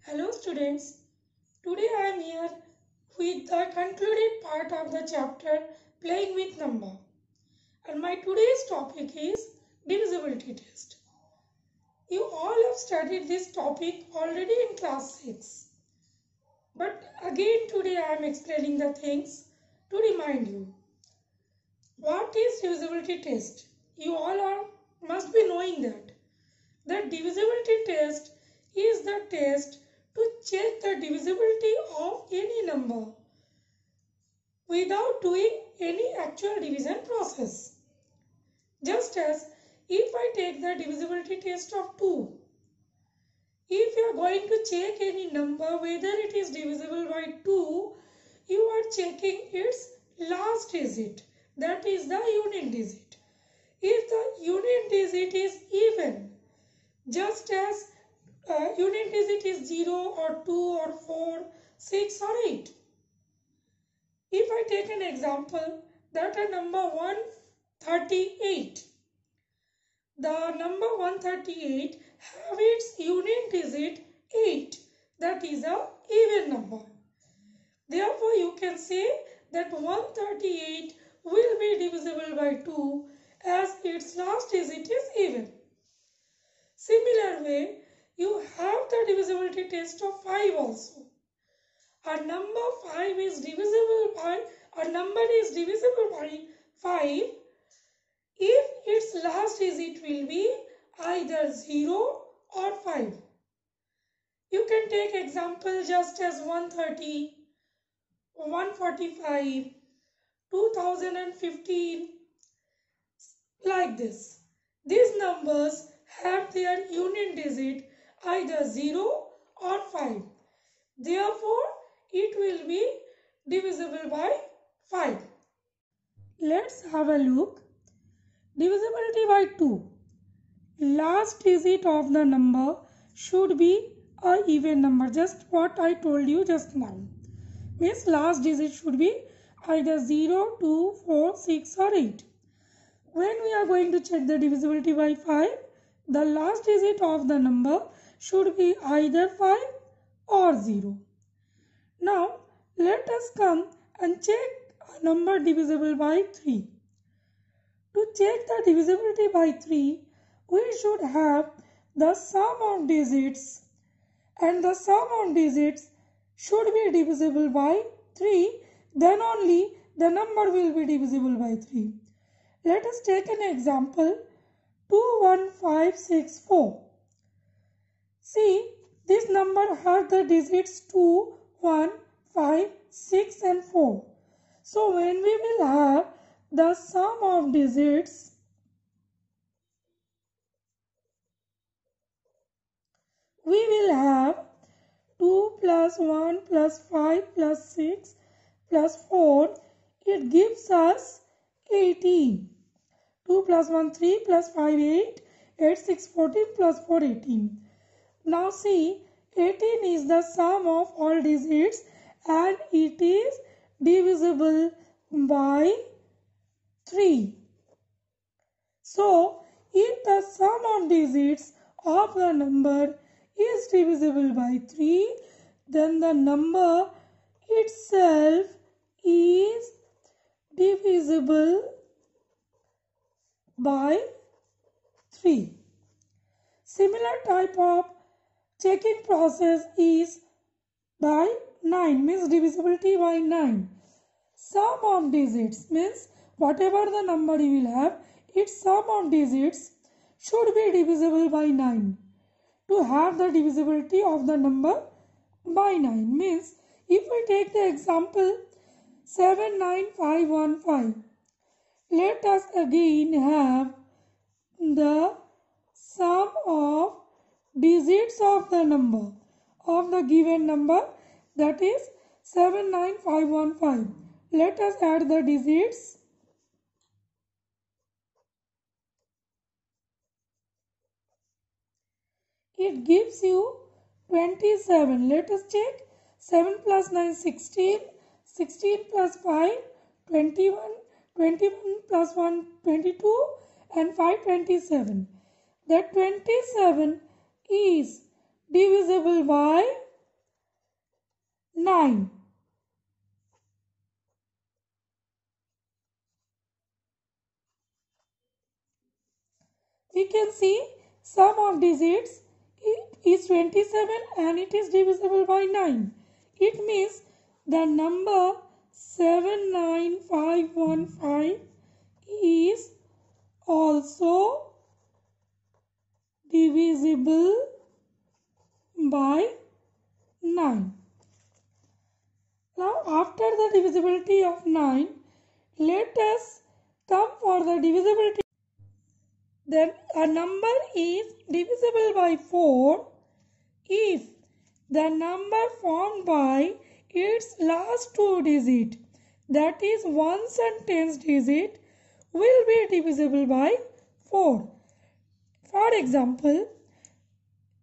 Hello students, today I am here with the concluded part of the chapter Playing with Number, and my today's topic is divisibility test. You all have studied this topic already in class 6, but again today I am explaining the things to remind you. What is divisibility test? You all must be knowing that. The divisibility test is the test to check the divisibility of any number without doing any actual division process. Just as if I take the divisibility test of 2, if you are going to check any number whether it is divisible by 2, you are checking its last digit, that is the unit digit. If the unit digit is even, just as unit digit is 0 or 2 or 4, 6 or 8. If I take an example that a number 138, the number 138 have its unit digit 8, that is a even number. Therefore, you can say that 138 will be divisible by 2 as its last digit is even. Similar way, you have the divisibility test of 5 also. A number 5 is divisible by, a number is divisible by 5 if its last digit will be either 0 or 5. You can take example just as 130, 145, 2015, like this. These numbers have their unit digit either 0 or 5. Therefore, it will be divisible by 5. Let's have a look. Divisibility by 2. Last digit of the number should be an even number. Just what I told you just now. Means last digit should be either 0, 2, 4, 6 or 8. When we are going to check the divisibility by 5, the last digit of the number should be either 5 or 0. Now, let us come and check a number divisible by 3. To check the divisibility by 3, we should have the sum of digits, and the sum of digits should be divisible by 3, then only the number will be divisible by 3. Let us take an example 21564. See, this number has the digits 2, 1, 5, 6 and 4. So when we will have the sum of digits, we will have 2 plus 1 plus 5 plus 6 plus 4. It gives us 18. 2 plus 1 3 plus 5 8. 8 6 14 plus 4 18. Now see, 18 is the sum of all digits and it is divisible by 3. So, if the sum of digits of the number is divisible by 3, then the number itself is divisible by 3. Similar type of checking process is by 9, means divisibility by 9. Sum of digits means whatever the number you will have, its sum of digits should be divisible by 9. To have the divisibility of the number by 9 means, if we take the example 79515, let us again have the sum of digits of the number, of the given number, that is 79515. Let us add the digits. It gives you 27. Let us check. 7 plus 9 16. 16 plus 5 21. 21 plus 1 22 and 5 27. That 27 is divisible by 9. We can see sum of digits is 27 and it is divisible by 9. It means the number 79515 is also divisible by 9. Now after the divisibility of 9, let us come for the divisibility. Then a number is divisible by 4 if the number formed by its last two digits, that is ones and tens digit, will be divisible by 4. For example,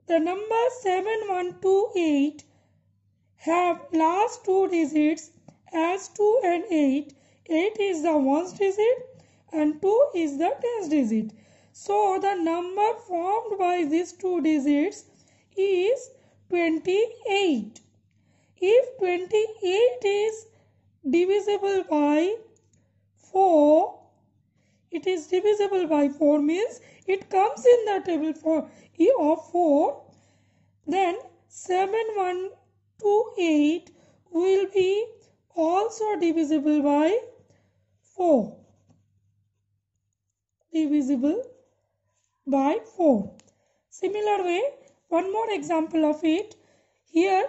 the number 7128 have last two digits as 2 and 8. 8 is the ones digit and 2 is the tens digit. So the number formed by these two digits is 28. If 28 is divisible by 4, it is divisible by 4 means it comes in the table of 4, then 7128 will be also divisible by 4. Divisible by 4. Similar way, one more example of it. Here,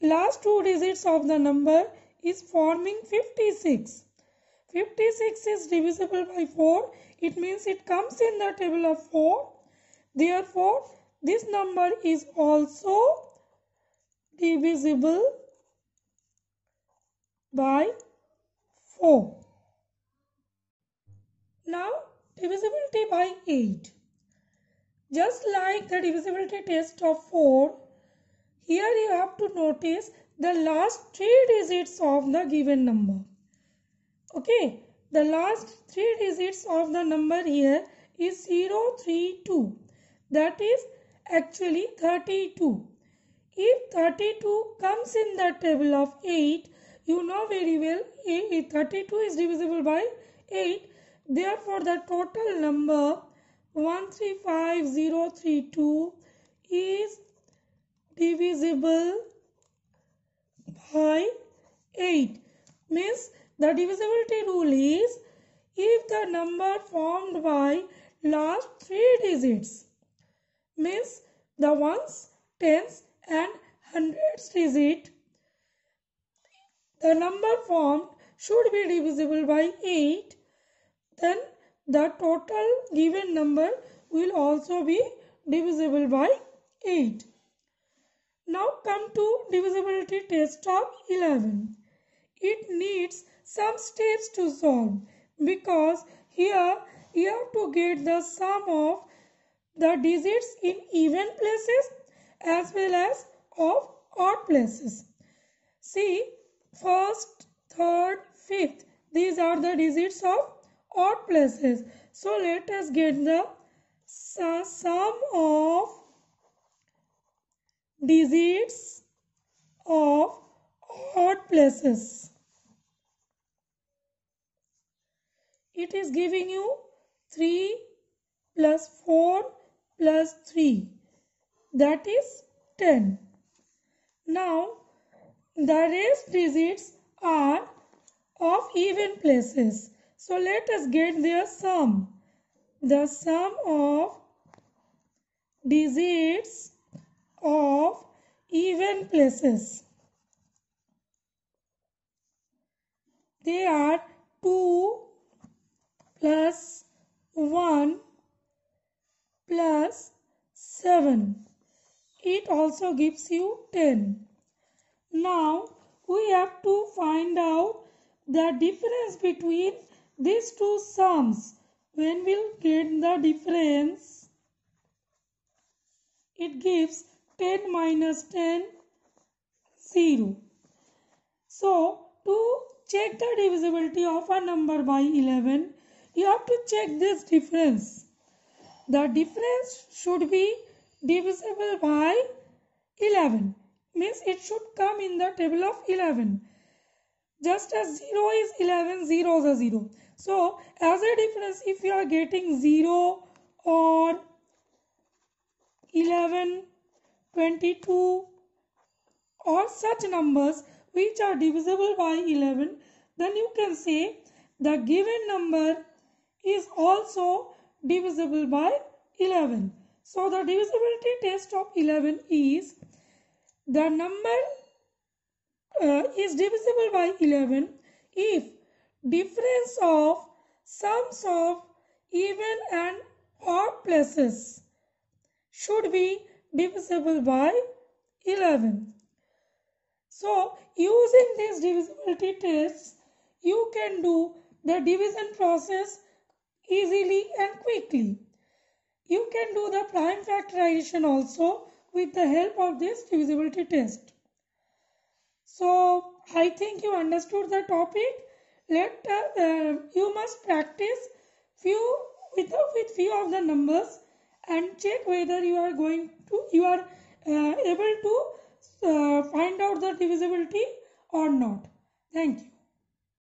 last two digits of the number is forming 56. 56 is divisible by 4. It means it comes in the table of 4. Therefore, this number is also divisible by 4. Now, divisibility by 8. Just like the divisibility test of 4, here you have to notice the last three digits of the given number. Okay, the last three digits of the number here is 032. That is actually 32. If 32 comes in the table of 8, you know very well 32 is divisible by 8. Therefore, the total number 135032 is divisible by 8. Means the divisibility rule is if the number formed by last three digits, means the ones, tens and hundreds digit, the number formed should be divisible by 8, then the total given number will also be divisible by 8. Now come to divisibility test of 11. It needs some steps to solve because here you have to get the sum of the digits in even places as well as of odd places. See, first, third, fifth, these are the digits of odd places. So let us get the sum of digits of odd places. It is giving you 3 plus 4 plus 3, that is 10. Now the rest digits are of even places. So let us get their sum. The sum of digits of even places. They are 2 plus 1 plus 7. It also gives you 10. Now we have to find out the difference between these two sums. When we'll get the difference, it gives 10 minus 10, 0. So to check the divisibility of a number by 11, you have to check this difference. The difference should be divisible by 11. means it should come in the table of 11. Just as 0 is 11, 0 is a 0. So as a difference, if you are getting 0 or 11, 22 or such numbers which are divisible by 11, then you can say the given number is also divisible by 11. So the divisibility test of 11 is the number is divisible by 11 if difference of sums of even and odd places should be divisible by 11. So using this divisibility test, you can do the division process easily and quickly. You can do the prime factorization also with the help of this divisibility test. So I think you understood the topic. You must practice with few of the numbers and check whether you are able to find out the divisibility or not. Thank you.